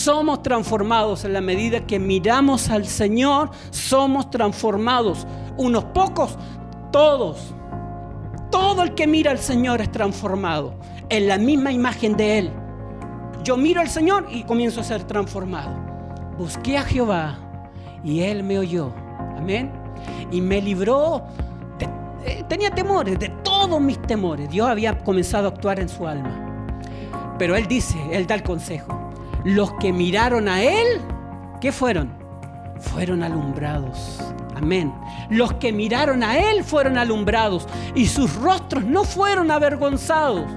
Somos transformados en la medida que miramos al Señor, somos transformados. Unos pocos, todos. Todo el que mira al Señor es transformado en la misma imagen de Él. Yo miro al Señor y comienzo a ser transformado. Busqué a Jehová y Él me oyó. Amén. Y me libró. Tenía temores, de todos mis temores. Dios había comenzado a actuar en su alma. Pero Él dice, Él da el consejo. Los que miraron a Él, ¿qué fueron? Fueron alumbrados. Amén. Los que miraron a Él fueron alumbrados y sus rostros no fueron avergonzados.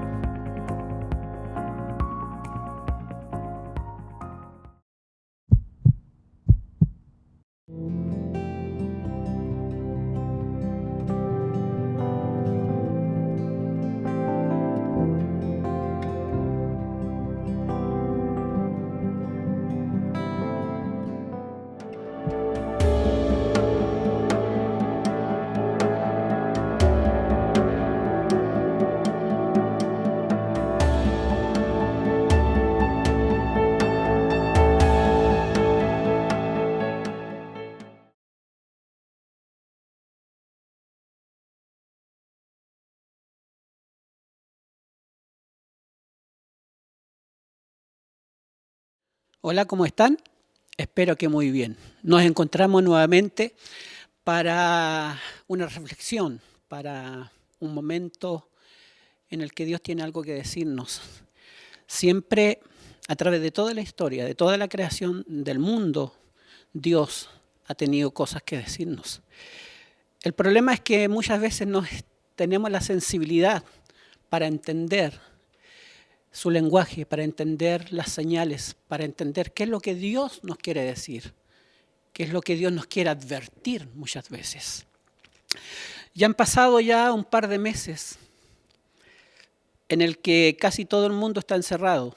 Hola, ¿cómo están? Espero que muy bien. Nos encontramos nuevamente para una reflexión, para un momento en el que Dios tiene algo que decirnos. Siempre, a través de toda la historia, de toda la creación del mundo, Dios ha tenido cosas que decirnos. El problema es que muchas veces no tenemos la sensibilidad para entender su lenguaje, para entender las señales, para entender qué es lo que Dios nos quiere decir, qué es lo que Dios nos quiere advertir muchas veces. Ya han pasado ya un par de meses en el que casi todo el mundo está encerrado.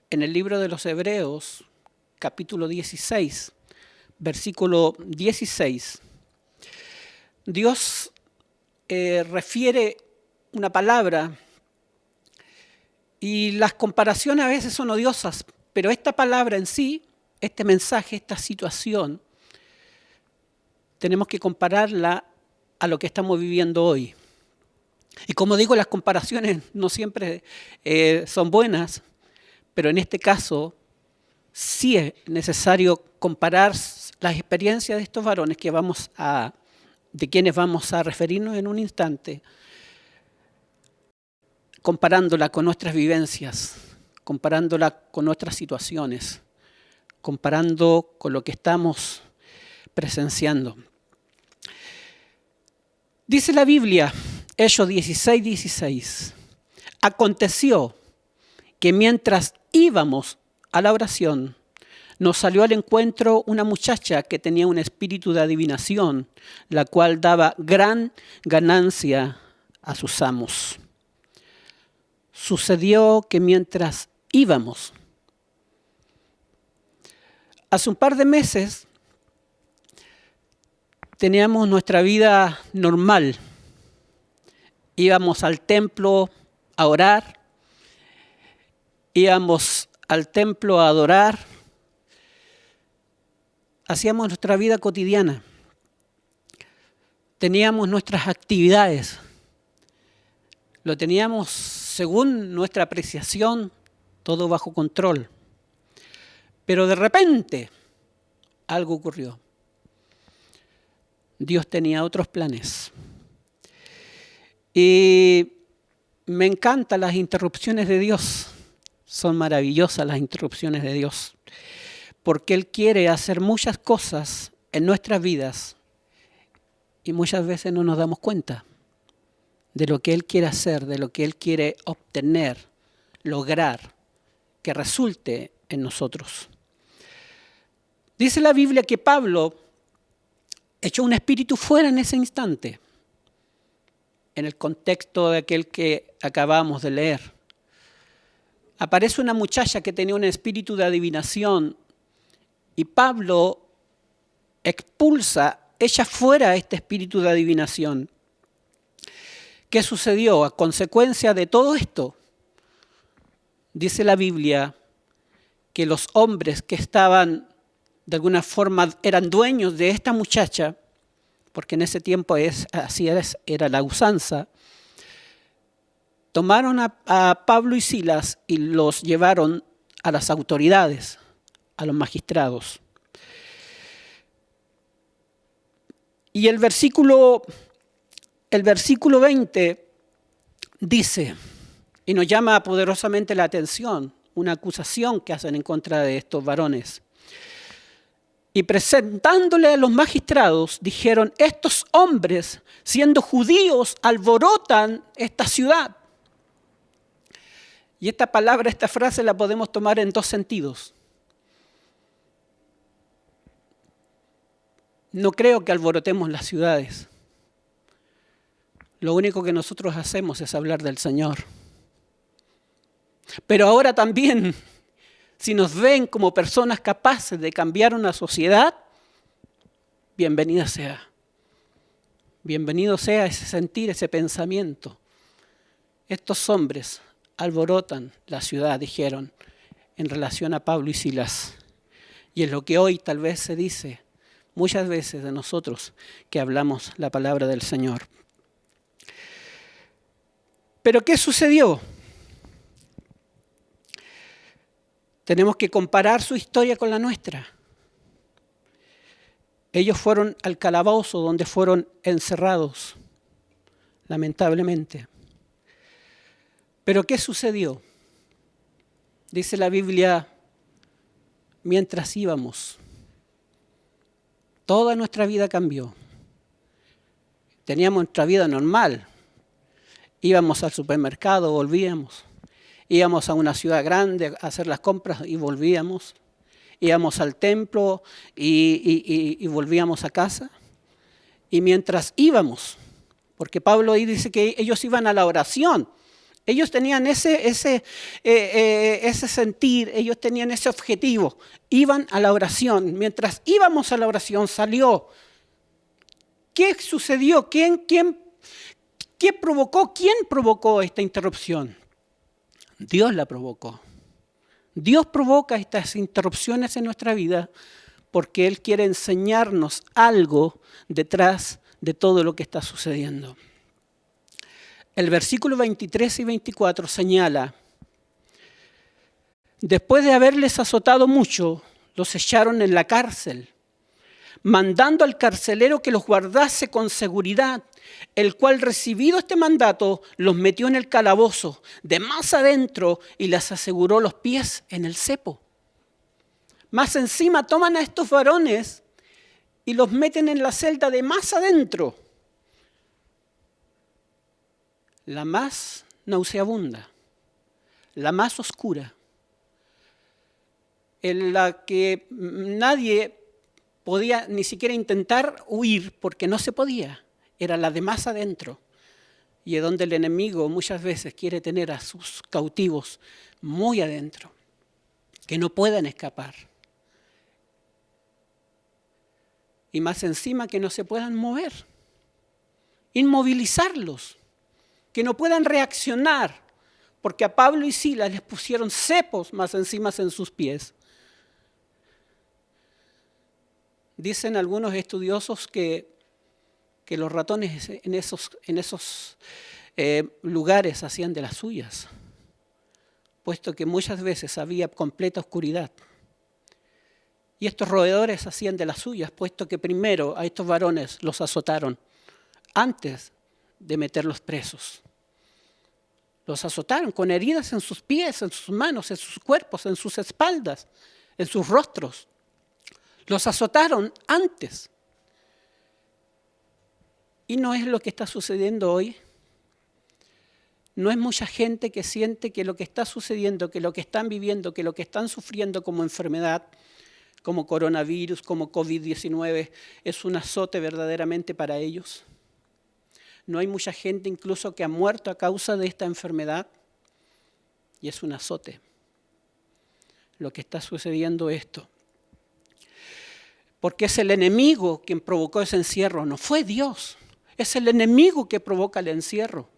En el libro de los Hebreos, capítulo 16, versículo 16, Dios refiere una palabra. Y las comparaciones a veces son odiosas, pero esta palabra en sí, este mensaje, esta situación, tenemos que compararla a lo que estamos viviendo hoy. Y como digo, las comparaciones no siempre son buenas, pero en este caso sí es necesario comparar las experiencias de estos varones de quienes vamos a referirnos en un instante, comparándola con nuestras vivencias, comparándola con nuestras situaciones, comparando con lo que estamos presenciando. Dice la Biblia, Hechos 16:16, aconteció que mientras íbamos a la oración, nos salió al encuentro una muchacha que tenía un espíritu de adivinación, la cual daba gran ganancia a sus amos. Sucedió que mientras íbamos, hace un par de meses teníamos nuestra vida normal. Íbamos al templo a orar, íbamos al templo a adorar, hacíamos nuestra vida cotidiana, teníamos nuestras actividades, lo teníamos según nuestra apreciación, todo bajo control. Pero de repente algo ocurrió. Dios tenía otros planes. Y me encantan las interrupciones de Dios. Son maravillosas las interrupciones de Dios. Porque Él quiere hacer muchas cosas en nuestras vidas y muchas veces no nos damos cuenta de lo que Él quiere hacer, de lo que Él quiere obtener, lograr, que resulte en nosotros. Dice la Biblia que Pablo echó un espíritu fuera en ese instante, en el contexto de aquel que acabamos de leer. Aparece una muchacha que tenía un espíritu de adivinación y Pablo echa fuera este espíritu de adivinación. ¿Qué sucedió? A consecuencia de todo esto, Dice la Biblia que los hombres que estaban, de alguna forma, eran dueños de esta muchacha, porque en ese tiempo era la usanza, tomaron a Pablo y Silas y los llevaron a las autoridades, a los magistrados. Y el versículo 20 dice, y nos llama poderosamente la atención, una acusación que hacen en contra de estos varones. Y presentándole a los magistrados, dijeron, estos hombres, siendo judíos, alborotan esta ciudad. Y esta palabra, esta frase la podemos tomar en dos sentidos. No creo que alborotemos las ciudades. Lo único que nosotros hacemos es hablar del Señor. Pero ahora también, si nos ven como personas capaces de cambiar una sociedad, bienvenida sea. Bienvenido sea ese sentir, ese pensamiento. Estos hombres alborotan la ciudad, dijeron, en relación a Pablo y Silas. Y es lo que hoy tal vez se dice muchas veces de nosotros que hablamos la palabra del Señor. ¿Pero qué sucedió? Tenemos que comparar su historia con la nuestra. Ellos fueron al calabozo donde fueron encerrados, lamentablemente. ¿Pero qué sucedió? Dice la Biblia, mientras íbamos, toda nuestra vida cambió. Teníamos nuestra vida normal. Íbamos al supermercado, volvíamos. Íbamos a una ciudad grande a hacer las compras y volvíamos. Íbamos al templo y volvíamos a casa. Y mientras íbamos, porque Pablo ahí dice que ellos iban a la oración. Ellos tenían ese sentir, ellos tenían ese objetivo. Iban a la oración. Mientras íbamos a la oración salió. ¿Qué sucedió? ¿Quién provocó esta interrupción? Dios la provocó. Dios provoca estas interrupciones en nuestra vida porque Él quiere enseñarnos algo detrás de todo lo que está sucediendo. El versículo 23 y 24 señala, después de haberles azotado mucho, los echaron en la cárcel, mandando al carcelero que los guardase con seguridad, el cual, recibido este mandato, los metió en el calabozo, de más adentro, y les aseguró los pies en el cepo. Más encima toman a estos varones y los meten en la celda de más adentro, la más nauseabunda, la más oscura, en la que nadie podía ni siquiera intentar huir porque no se podía. Era la de más adentro. Y es donde el enemigo muchas veces quiere tener a sus cautivos muy adentro, que no puedan escapar. Y más encima que no se puedan mover. Inmovilizarlos, que no puedan reaccionar, porque a Pablo y Silas les pusieron cepos más encima en sus pies. Dicen algunos estudiosos que los ratones en esos lugares hacían de las suyas, puesto que muchas veces había completa oscuridad. Y estos roedores hacían de las suyas, puesto que primero a estos varones los azotaron antes de meterlos presos. Los azotaron con heridas en sus pies, en sus manos, en sus cuerpos, en sus espaldas, en sus rostros. Los azotaron antes. Y no es lo que está sucediendo hoy. No es mucha gente que siente que lo que está sucediendo, que lo que están viviendo, que lo que están sufriendo como enfermedad, como coronavirus, como COVID-19, es un azote verdaderamente para ellos. No hay mucha gente incluso que ha muerto a causa de esta enfermedad y es un azote lo que está sucediendo esto. Porque es el enemigo quien provocó ese encierro, no fue Dios. Es el enemigo que provoca el encierro.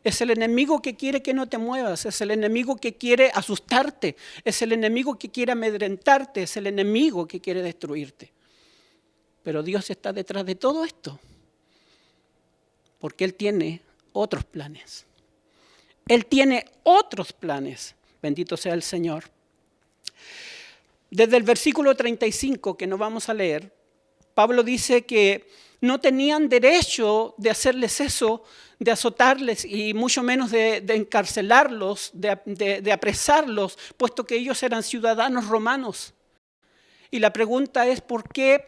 Es el enemigo que quiere que no te muevas, es el enemigo que quiere asustarte, es el enemigo que quiere amedrentarte, es el enemigo que quiere destruirte. Pero Dios está detrás de todo esto, porque Él tiene otros planes. Él tiene otros planes, bendito sea el Señor. Desde el versículo 35, que no vamos a leer, Pablo dice que no tenían derecho de hacerles eso, de azotarles y mucho menos de encarcelarlos, de apresarlos, puesto que ellos eran ciudadanos romanos. Y la pregunta es, ¿por qué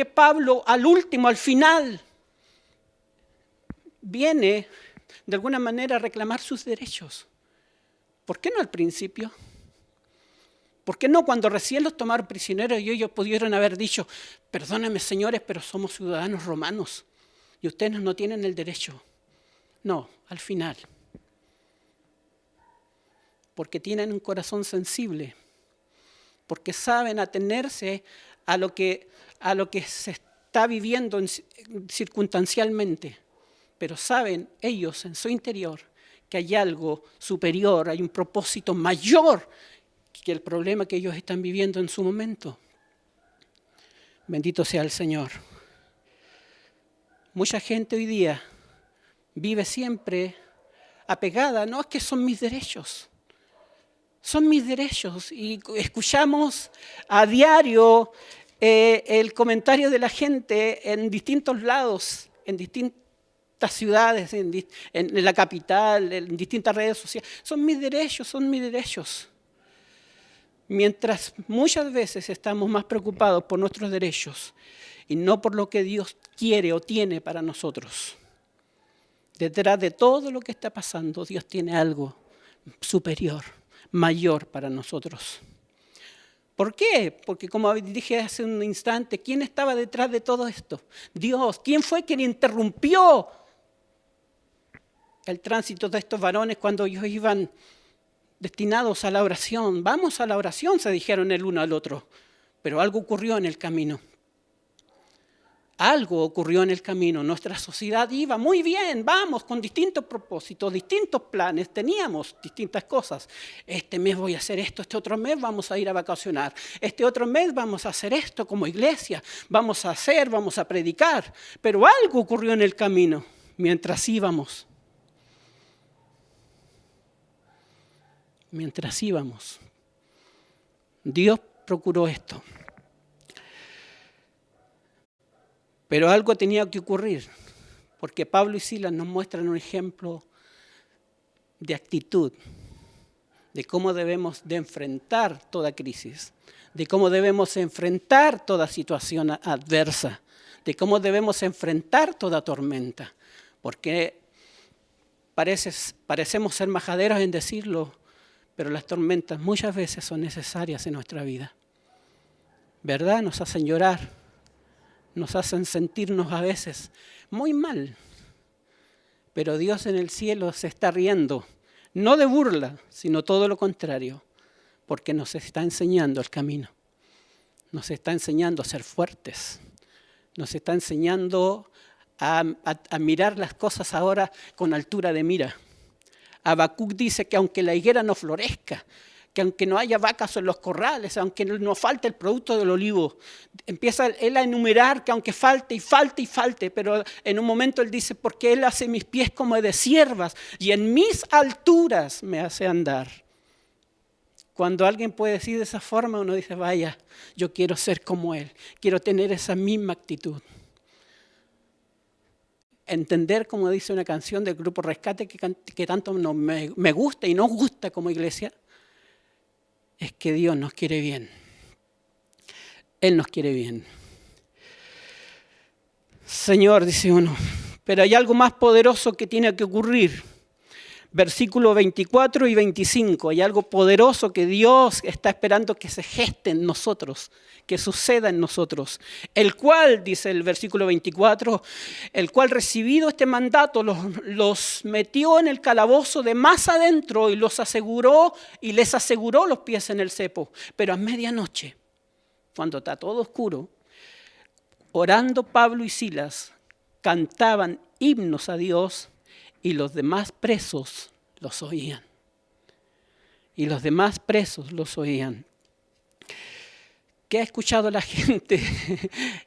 Pablo al último, al final, viene de alguna manera a reclamar sus derechos? ¿Por qué no al principio? ¿Por qué no cuando recién los tomaron prisioneros y ellos pudieron haber dicho, perdónenme señores, pero somos ciudadanos romanos y ustedes no tienen el derecho? No, al final. Porque tienen un corazón sensible, porque saben atenerse a lo que se está viviendo circunstancialmente, pero saben ellos en su interior que hay algo superior, hay un propósito mayor que el problema que ellos están viviendo en su momento. Bendito sea el Señor. Mucha gente hoy día vive siempre apegada, no es que son mis derechos, son mis derechos. Y escuchamos a diario el comentario de la gente en distintos lados, en distintas ciudades, en la capital, en distintas redes sociales. Son mis derechos, son mis derechos. Mientras muchas veces estamos más preocupados por nuestros derechos y no por lo que Dios quiere o tiene para nosotros. Detrás de todo lo que está pasando, Dios tiene algo superior, mayor para nosotros. ¿Por qué? Porque como dije hace un instante, ¿quién estaba detrás de todo esto? Dios. ¿Quién fue quien interrumpió el tránsito de estos varones cuando ellos iban destinados a la oración? Vamos a la oración, se dijeron el uno al otro. Pero algo ocurrió en el camino. Algo ocurrió en el camino. Nuestra sociedad iba muy bien, vamos, con distintos propósitos, distintos planes, teníamos distintas cosas. Este mes voy a hacer esto, este otro mes vamos a ir a vacacionar, este otro mes vamos a hacer esto como iglesia, vamos a predicar. Pero algo ocurrió en el camino mientras íbamos. Mientras íbamos, Dios procuró esto. Pero algo tenía que ocurrir, porque Pablo y Silas nos muestran un ejemplo de actitud, de cómo debemos de enfrentar toda crisis, de cómo debemos enfrentar toda situación adversa, de cómo debemos enfrentar toda tormenta, porque parecemos ser majaderos en decirlo, pero las tormentas muchas veces son necesarias en nuestra vida. ¿Verdad? Nos hacen llorar, nos hacen sentirnos a veces muy mal. Pero Dios en el cielo se está riendo, no de burla, sino todo lo contrario, porque nos está enseñando el camino. Nos está enseñando a ser fuertes. Nos está enseñando a mirar las cosas ahora con altura de mira. Habacuc dice que aunque la higuera no florezca, que aunque no haya vacas en los corrales, aunque no falte el producto del olivo, empieza él a enumerar que aunque falte y falte y falte, pero en un momento él dice, porque él hace mis pies como de ciervas y en mis alturas me hace andar. Cuando alguien puede decir de esa forma, uno dice, vaya, yo quiero ser como él, quiero tener esa misma actitud. Entender, como dice una canción del grupo Rescate, que tanto me gusta y nos gusta como iglesia, es que Dios nos quiere bien. Él nos quiere bien. Señor, dice uno, pero hay algo más poderoso que tiene que ocurrir. Versículos 24 y 25, hay algo poderoso que Dios está esperando que se geste en nosotros, que suceda en nosotros. El cual, dice el versículo 24, el cual recibido este mandato los metió en el calabozo de más adentro y les aseguró los pies en el cepo. Pero a medianoche, cuando está todo oscuro, orando Pablo y Silas, cantaban himnos a Dios y los demás presos los oían. Y los demás presos los oían. ¿Qué ha escuchado la gente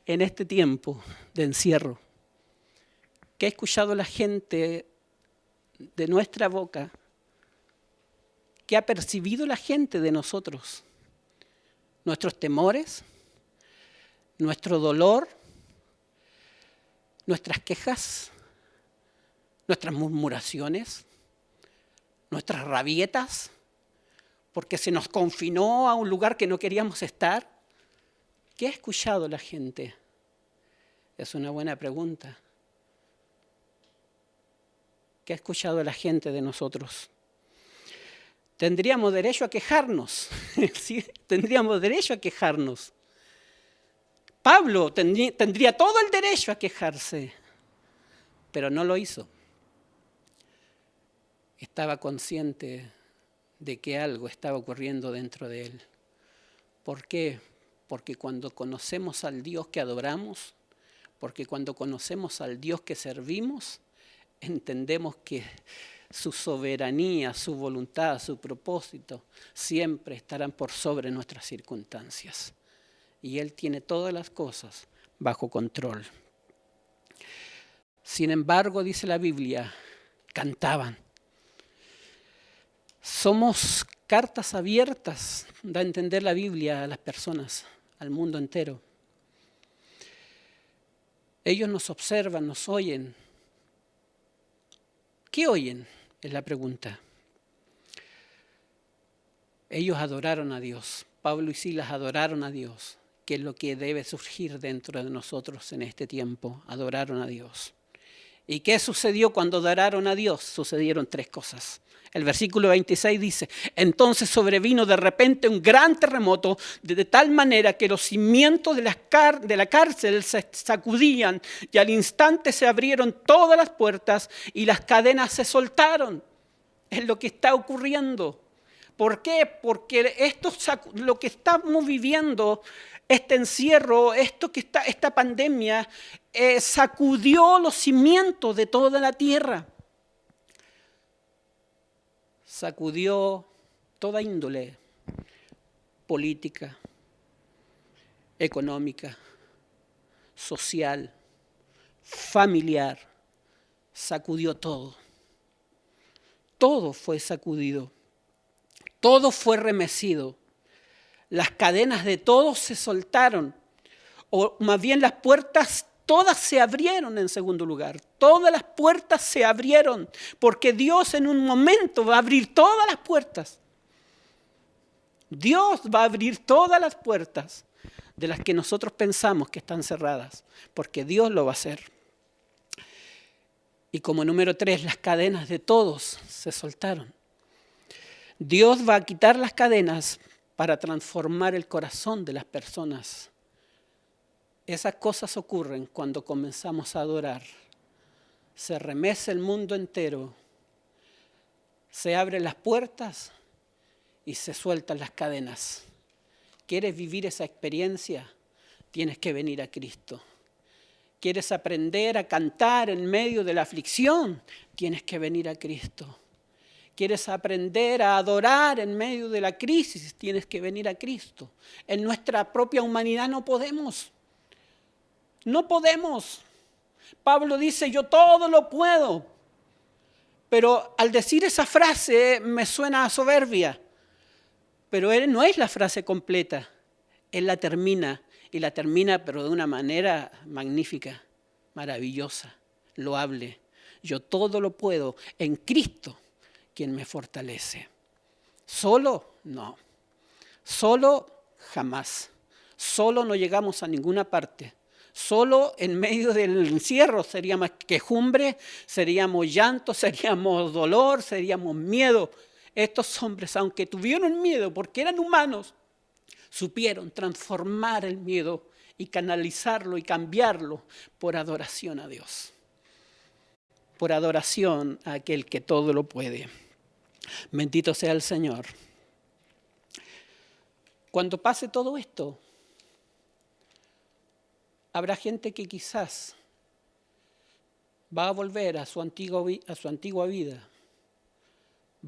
en este tiempo de encierro? ¿Qué ha escuchado la gente de nuestra boca? ¿Qué ha percibido la gente de nosotros? ¿Nuestros temores? ¿Nuestro dolor? ¿Nuestras quejas? ¿Nuestras murmuraciones? ¿Nuestras rabietas? ¿Porque se nos confinó a un lugar que no queríamos estar? ¿Qué ha escuchado la gente? Es una buena pregunta. ¿Qué ha escuchado la gente de nosotros? Tendríamos derecho a quejarnos, ¿sí? Tendríamos derecho a quejarnos. Pablo tendría todo el derecho a quejarse, pero no lo hizo. Estaba consciente de que algo estaba ocurriendo dentro de él. ¿Por qué? Porque cuando conocemos al Dios que adoramos, porque cuando conocemos al Dios que servimos, entendemos que su soberanía, su voluntad, su propósito, siempre estarán por sobre nuestras circunstancias. Y Él tiene todas las cosas bajo control. Sin embargo, dice la Biblia, cantaban. Somos cartas abiertas, da a entender la Biblia a las personas, al mundo entero. Ellos nos observan, nos oyen. ¿Qué oyen? Es la pregunta. Ellos adoraron a Dios. Pablo y Silas adoraron a Dios, que es lo que debe surgir dentro de nosotros en este tiempo. Adoraron a Dios. ¿Y qué sucedió cuando adoraron a Dios? Sucedieron tres cosas. El versículo 26 dice, entonces sobrevino de repente un gran terremoto, de tal manera que los cimientos de la cárcel se sacudían y al instante se abrieron todas las puertas y las cadenas se soltaron. Es lo que está ocurriendo. ¿Por qué? Porque lo que estamos viviendo, este encierro, esta pandemia, sacudió los cimientos de toda la tierra. Sacudió toda índole política, económica, social, familiar. Sacudió todo. Todo fue sacudido. Todo fue remecido. Las cadenas de todos se soltaron. O más bien las puertas todas se abrieron en segundo lugar. Todas las puertas se abrieron. Porque Dios en un momento va a abrir todas las puertas. Dios va a abrir todas las puertas de las que nosotros pensamos que están cerradas. Porque Dios lo va a hacer. Y como número 3, las cadenas de todos se soltaron. Dios va a quitar las cadenas para transformar el corazón de las personas. Esas cosas ocurren cuando comenzamos a adorar. Se remece el mundo entero, se abren las puertas y se sueltan las cadenas. ¿Quieres vivir esa experiencia? Tienes que venir a Cristo. ¿Quieres aprender a cantar en medio de la aflicción? Tienes que venir a Cristo. ¿Quieres aprender a adorar en medio de la crisis? Tienes que venir a Cristo. En nuestra propia humanidad no podemos. No podemos. Pablo dice, yo todo lo puedo. Pero al decir esa frase me suena a soberbia. Pero él no es la frase completa. Él la termina. Y la termina pero de una manera magnífica, maravillosa, loable. Yo todo lo puedo en Cristo, quien me fortalece. ¿Solo? No. Solo jamás. Solo no llegamos a ninguna parte. Solo en medio del encierro seríamos quejumbre, seríamos llanto, seríamos dolor, seríamos miedo. Estos hombres, aunque tuvieron miedo porque eran humanos, supieron transformar el miedo y canalizarlo y cambiarlo por adoración a Dios. Por adoración a aquel que todo lo puede. Bendito sea el Señor. Cuando pase todo esto, habrá gente que quizás Va a volver a su antigua vida.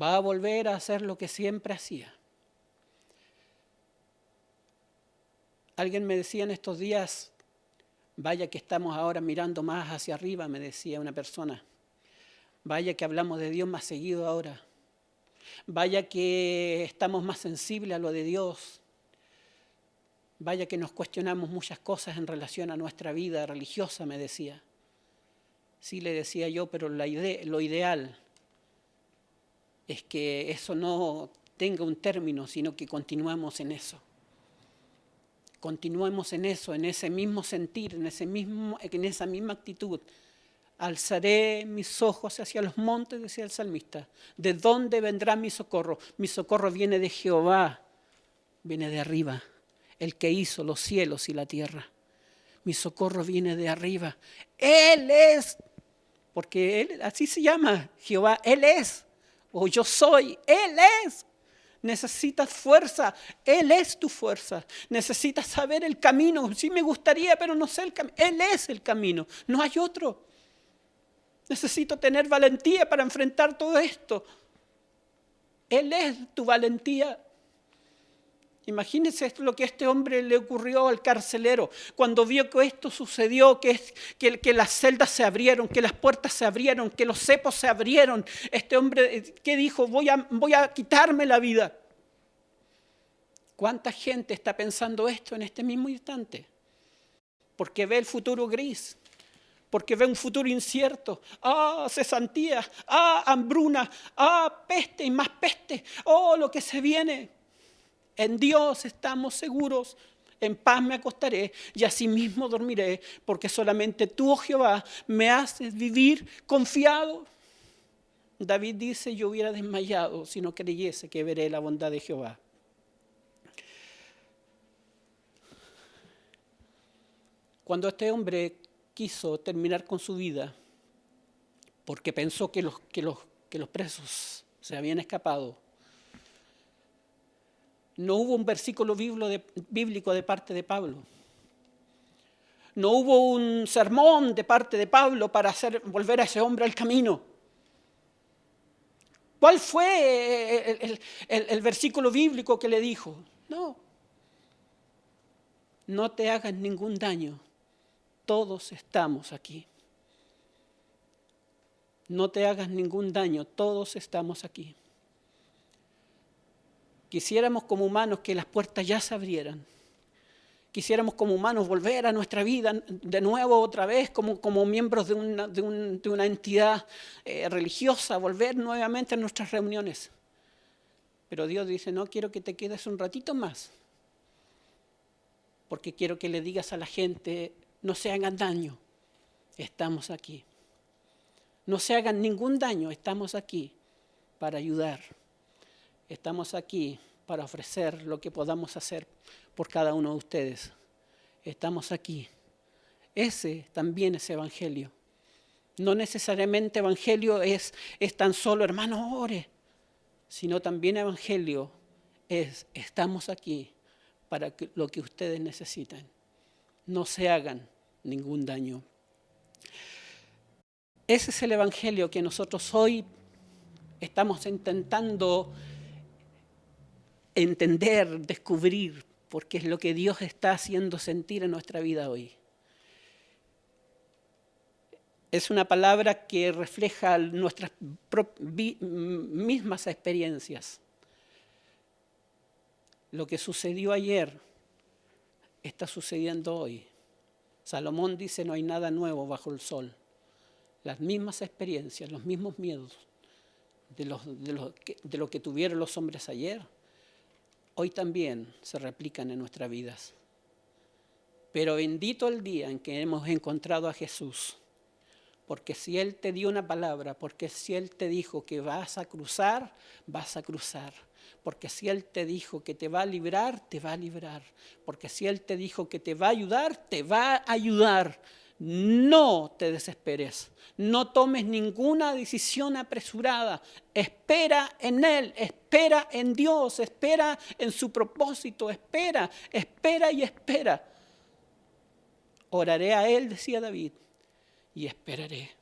Va a volver a hacer lo que siempre hacía. Alguien me decía en estos días, vaya que estamos ahora mirando más hacia arriba, me decía una persona. Vaya que hablamos de Dios más seguido ahora. Vaya que estamos más sensibles a lo de Dios. Vaya que nos cuestionamos muchas cosas en relación a nuestra vida religiosa, me decía. Sí, le decía yo, pero lo ideal es que eso no tenga un término, sino que continuemos en eso. Continuemos en eso, en ese mismo sentir, en esa misma actitud. Alzaré mis ojos hacia los montes, decía el salmista. ¿De dónde vendrá mi socorro? Mi socorro viene de Jehová, viene de arriba, el que hizo los cielos y la tierra. Mi socorro viene de arriba. Él es, porque Él, así se llama Jehová, Él es, o yo soy, Él es. Necesitas fuerza, Él es tu fuerza. Necesitas saber el camino. Sí me gustaría, pero no sé el camino. Él es el camino, no hay otro. Necesito tener valentía para enfrentar todo esto. Él es tu valentía. Imagínense lo que a este hombre le ocurrió al carcelero cuando vio que esto sucedió, que las celdas se abrieron, que las puertas se abrieron, que los cepos se abrieron. Este hombre, ¿qué dijo? Voy a quitarme la vida. ¿Cuánta gente está pensando esto en este mismo instante? Porque ve el futuro gris, porque ve un futuro incierto. Cesantía, hambruna, peste y más peste. Lo que se viene. En Dios estamos seguros, en paz me acostaré y asimismo dormiré, porque solamente tú, oh Jehová, me haces vivir confiado. David dice, yo hubiera desmayado si no creyese que veré la bondad de Jehová. Cuando este hombre quiso terminar con su vida, porque pensó que los presos se habían escapado, no hubo un versículo bíblico de parte de Pablo. No hubo un sermón de parte de Pablo para hacer volver a ese hombre al camino. ¿Cuál fue el versículo bíblico que le dijo? No te hagas ningún daño. Todos estamos aquí. No te hagas ningún daño. Todos estamos aquí. Quisiéramos como humanos que las puertas ya se abrieran. Quisiéramos como humanos volver a nuestra vida de nuevo otra vez como miembros de una entidad religiosa, volver nuevamente a nuestras reuniones. Pero Dios dice, no, quiero que te quedes un ratito más, porque quiero que le digas a la gente, no se hagan daño, estamos aquí. No se hagan ningún daño, estamos aquí para ayudar. Estamos aquí para ofrecer lo que podamos hacer por cada uno de ustedes. Estamos aquí. Ese también es evangelio. No necesariamente evangelio es tan solo, hermano, ore, sino también evangelio es, estamos aquí para lo que ustedes necesitan. No se hagan ningún daño. Ese es el evangelio que nosotros hoy estamos intentando entender, descubrir, porque es lo que Dios está haciendo sentir en nuestra vida hoy. Es una palabra que refleja nuestras mismas experiencias. Lo que sucedió ayer está sucediendo hoy. Salomón dice, no hay nada nuevo bajo el sol. Las mismas experiencias, los mismos miedos de lo que tuvieron los hombres ayer, hoy también se replican en nuestras vidas. Pero bendito el día en que hemos encontrado a Jesús, porque si Él te dio una palabra, porque si Él te dijo que vas a cruzar, vas a cruzar. Porque si Él te dijo que te va a librar, te va a librar. Porque si Él te dijo que te va a ayudar, te va a ayudar. No te desesperes, no tomes ninguna decisión apresurada. Espera en Él, espera en Dios, espera en su propósito, espera y espera. Oraré a Él, decía David, y esperaré.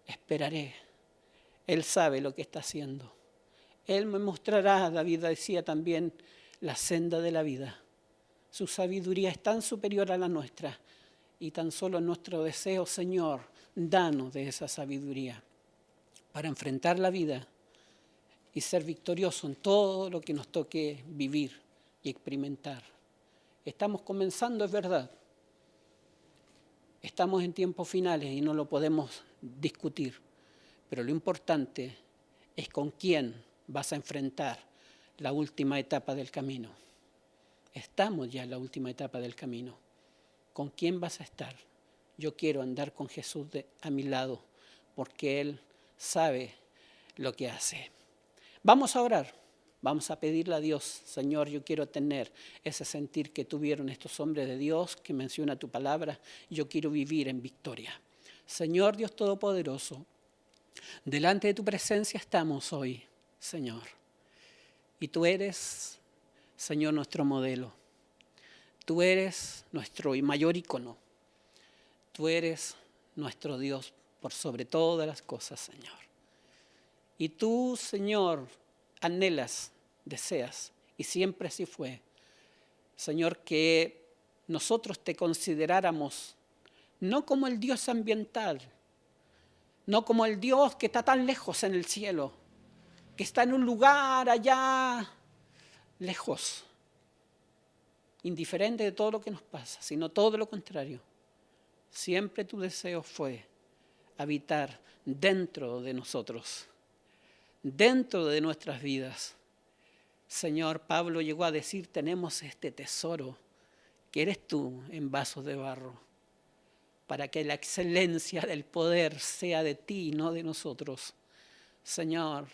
esperaré. Él sabe lo que está haciendo. Él me mostrará, David decía también, la senda de la vida. Su sabiduría es tan superior a la nuestra y tan solo nuestro deseo, Señor, danos de esa sabiduría para enfrentar la vida y ser victorioso en todo lo que nos toque vivir y experimentar. Estamos comenzando, es verdad. Estamos en tiempos finales y no lo podemos discutir, pero lo importante es con quién vas a enfrentar la última etapa del camino. Estamos ya en la última etapa del camino. ¿Con quién vas a estar? Yo quiero andar con Jesús a mi lado, porque Él sabe lo que hace. Vamos a orar, vamos a pedirle a Dios, Señor, yo quiero tener ese sentir que tuvieron estos hombres de Dios, que menciona tu palabra, yo quiero vivir en victoria. Señor Dios Todopoderoso, delante de tu presencia estamos hoy, Señor, y tú eres, Señor, nuestro modelo. Tú eres nuestro mayor ícono. Tú eres nuestro Dios por sobre todas las cosas, Señor. Y tú, Señor, anhelas, deseas, y siempre así fue, Señor, que nosotros te consideráramos no como el Dios ambiental, no como el Dios que está tan lejos en el cielo, que está en un lugar allá lejos, indiferente de todo lo que nos pasa, sino todo lo contrario. Siempre tu deseo fue habitar dentro de nosotros, dentro de nuestras vidas. Señor, Pablo llegó a decir, tenemos este tesoro, que eres tú en vasos de barro, para que la excelencia del poder sea de ti y no de nosotros. Señor,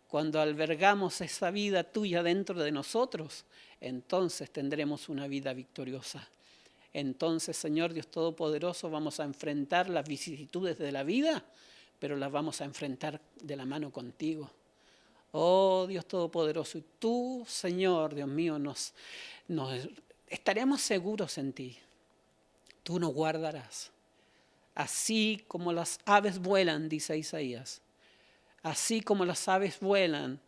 cuando albergamos esa vida tuya dentro de nosotros, entonces tendremos una vida victoriosa. Entonces, Señor Dios Todopoderoso, vamos a enfrentar las vicisitudes de la vida, pero las vamos a enfrentar de la mano contigo. Oh Dios Todopoderoso, y tú, Señor, Dios mío, nos estaremos seguros en ti. Tú nos guardarás. Así como las aves vuelan, dice Isaías, así como las aves vuelan,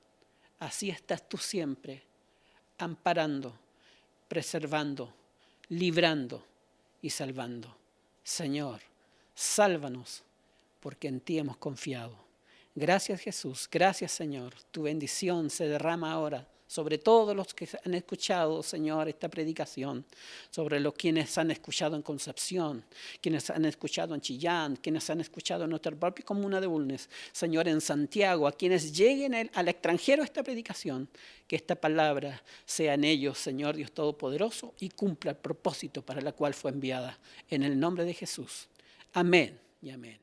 así estás tú siempre, amparando, preservando, librando y salvando. Señor, sálvanos, porque en ti hemos confiado. Gracias, Jesús. Gracias, Señor. Tu bendición se derrama ahora sobre todos los que han escuchado, Señor, esta predicación, sobre los quienes han escuchado en Concepción, quienes han escuchado en Chillán, quienes han escuchado en nuestra propia comuna de Bulnes, Señor, en Santiago, a quienes lleguen al extranjero esta predicación, que esta palabra sea en ellos, Señor Dios Todopoderoso, y cumpla el propósito para el cual fue enviada. En el nombre de Jesús. Amén y amén.